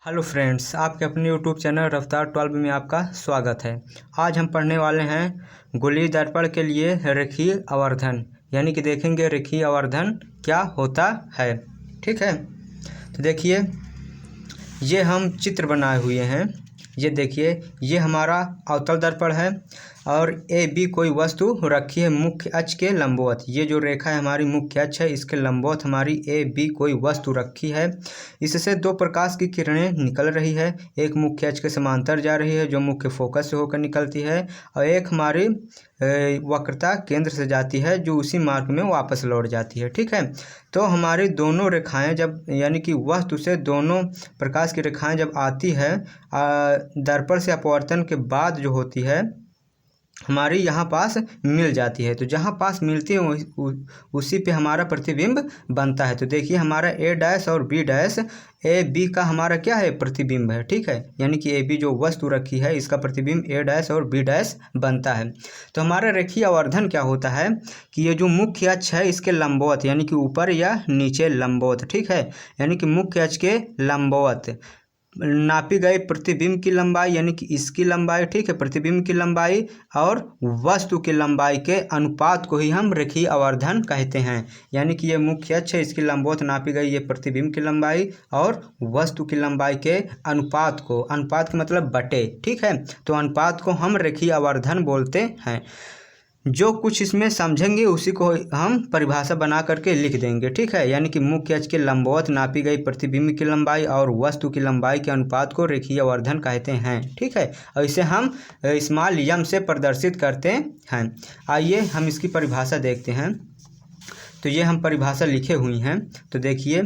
Hello friends, आपके अपने YouTube channel रफ्तार 12 में आपका स्वागत है। आज हम पढ़ने वाले हैं गोलीय दर्पण के लिए रेखीय आवर्धन, यानी कि देखेंगे रेखीय आवर्धन क्या होता है। ठीक है, तो देखिए ये हम चित्र बनाए हुए हैं। ये देखिए, ये हमारा अवतल दर्पण है और ए बी कोई वस्तु रखी है मुख्य अक्ष के लंबवत। ये जो रेखा है हमारी मुख्य अक्ष है, इसके लंबवत हमारी ए बी कोई वस्तु रखी है। इससे दो प्रकाश की किरणें निकल रही है। एक मुख्य अक्ष के समांतर जा रही है जो मुख्य फोकस से होकर निकलती है, और एक हमारी वक्रता केंद्र से जाती है जो उसी मार्ग में वापस लौट जाती है। ठीक है, तो हमारी दोनों रेखाएं जब यानी कि वस्तु से दोनों प्रकाश की रेखाएं जब आती है दर्पण से अपवर्तन के बाद जो होती है हमारी यहाँ पास मिल जाती है। तो जहाँ पास मिलती है उसी पे हमारा प्रतिबिंब बनता है। तो देखिए हमारा ए डैश और बी डैश, ए बी का हमारा क्या है, प्रतिबिंब है। ठीक है, यानी कि ए बी जो वस्तु रखी है इसका प्रतिबिंब ए डैश और बी डैश बनता है। तो हमारा रेखीय आवर्धन क्या होता है कि ये जो मुख्य अक्ष है इसके लंबवत, यानी कि ऊपर या नीचे लंबवत। ठीक है, यानी कि मुख्य अक्ष के लंबवत नापी गई प्रतिबिंब की लंबाई, यानी कि इसकी लंबाई, ठीक है, प्रतिबिंब की लंबाई और वस्तु की लंबाई के अनुपात को ही हम रेखीय आवर्धन कहते हैं। यानी कि ये मुख्य अक्ष है, इसकी लंबवत नापी गई ये प्रतिबिंब की लंबाई और वस्तु की लंबाई के अनुपात को, अनुपात का मतलब बटे। ठीक है, तो अनुपात को हम रेखीय आवर्धन बोलते हैं। जो कुछ इसमें समझेंगे उसी को हम परिभाषा बना करके लिख देंगे। ठीक है, यानी कि मुख्य अक्ष के लंबवत नापी गई प्रतिबिंब की लंबाई और वस्तु की लंबाई के अनुपात को रेखीय आवर्धन कहते हैं। ठीक है, और इसे हम स्मॉल यम से प्रदर्शित करते हैं। आइए हम इसकी परिभाषा देखते हैं। तो ये हम परिभाषा लिखे हुई हैं। तो देखिए,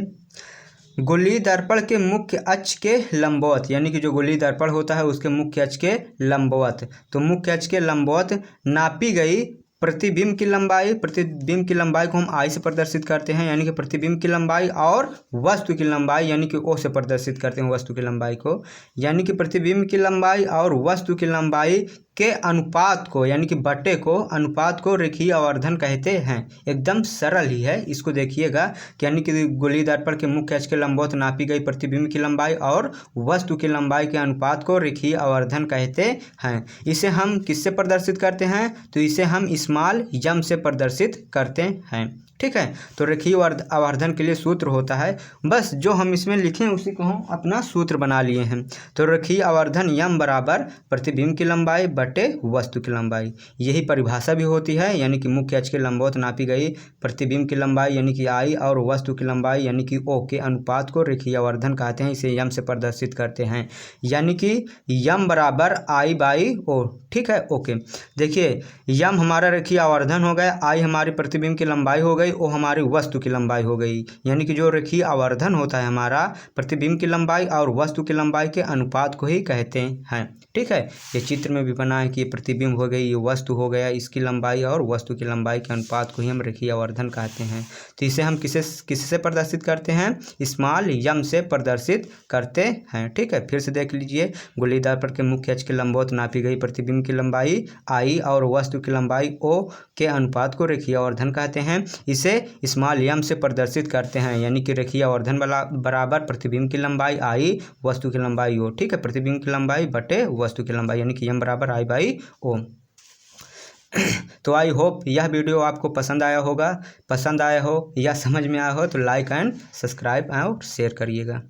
गोलीय दर्पण के मुख्य अक्ष के लंबवत, यानी कि जो गोलीय दर्पण होता है उसके मुख्य अक्ष के लंबवत, तो मुख्य अक्ष के लंबवत नापी गई प्रतिबिंब की लंबाई, प्रतिबिंब की लंबाई को हम आई से प्रदर्शित करते हैं, यानी कि प्रतिबिंब की लंबाई, और वस्तु की लंबाई यानी कि ओ से प्रदर्शित करते हैं वस्तु की लंबाई को, यानी कि प्रतिबिंब की लंबाई और वस्तु की लंबाई के अनुपात को, यानी कि बटे को, अनुपात को रेखीय आवर्धन कहते हैं। एकदम सरल ही है, इसको देखिएगा कि यानी कि गोलीय दर्पण के मुख्य अक्ष के लंबवत नापी गई प्रतिबिंब की लंबाई और वस्तु की लंबाई के अनुपात को रेखीय आवर्धन कहते हैं। इसे हम किससे प्रदर्शित करते हैं, तो इसे हम स्मॉल यम से प्रदर्शित करते हैं। ठीक है, तो रेखीय आवर्धन के लिए सूत्र होता है, बस जो हम इसमें लिखें उसी को हम अपना सूत्र बना लिए हैं। तो रेखीय आवर्धन यम बराबर प्रतिबिंब की लंबाई बटे वस्तु की लंबाई, यही परिभाषा भी होती है। यानी कि मुख्य अक्ष के लंबवत नापी गई प्रतिबिंब की लंबाई यानी कि आई और वस्तु की लंबाई यानी कि ओ के अनुपात को रेखीय आवर्धन कहते हैं। इसे यम से प्रदर्शित करते हैं, यानी कि यम बराबर आई बाई ओ। ठीक है, ओके। देखिए यम हमारा रेखीय आवर्धन हो गया, आई हमारी प्रतिबिंब की लंबाई हो गई, ओ हमारी वस्तु की लंबाई हो गई। यानी कि जो रेखीय आवर्धन होता है हमारा प्रतिबिंब की लंबाई और वस्तु की लंबाई के अनुपात को ही कहते हैं। ठीक है, ये चित्र में भी बना है कि ये प्रतिबिंब हो गई, ये वस्तु हो गया, इसकी लंबाई और वस्तु की लंबाई के अनुपात को ही हम रेखीय आवर्धन कहते हैं। तो इसे हम किससे प्रदर्शित करते हैं, स्मॉल यम से प्रदर्शित करते हैं। ठीक है, फिर से देख लीजिए, गोलीय दर्पण के मुख्य अक्ष के लंबवत नापी गई प्रतिबिंब की लंबाई आई और वस्तु की लंबाई ओ के अनुपात को रेखीय आवर्धन कहते हैं। इसे स्मॉल यम से प्रदर्शित करते हैं, यानी कि रेखीय आवर्धन बराबर प्रतिबिंब की लंबाई आई वस्तु की लंबाई ओ। ठीक है, प्रतिबिंब की लंबाई बटे वस्तु की लंबाई, यानी कि यम बराबर आई बाई ओ। तो आई होप यह वीडियो आपको पसंद आया होगा, पसंद आया हो या समझ में आया हो तो लाइक एंड सब्सक्राइब और शेयर करिएगा।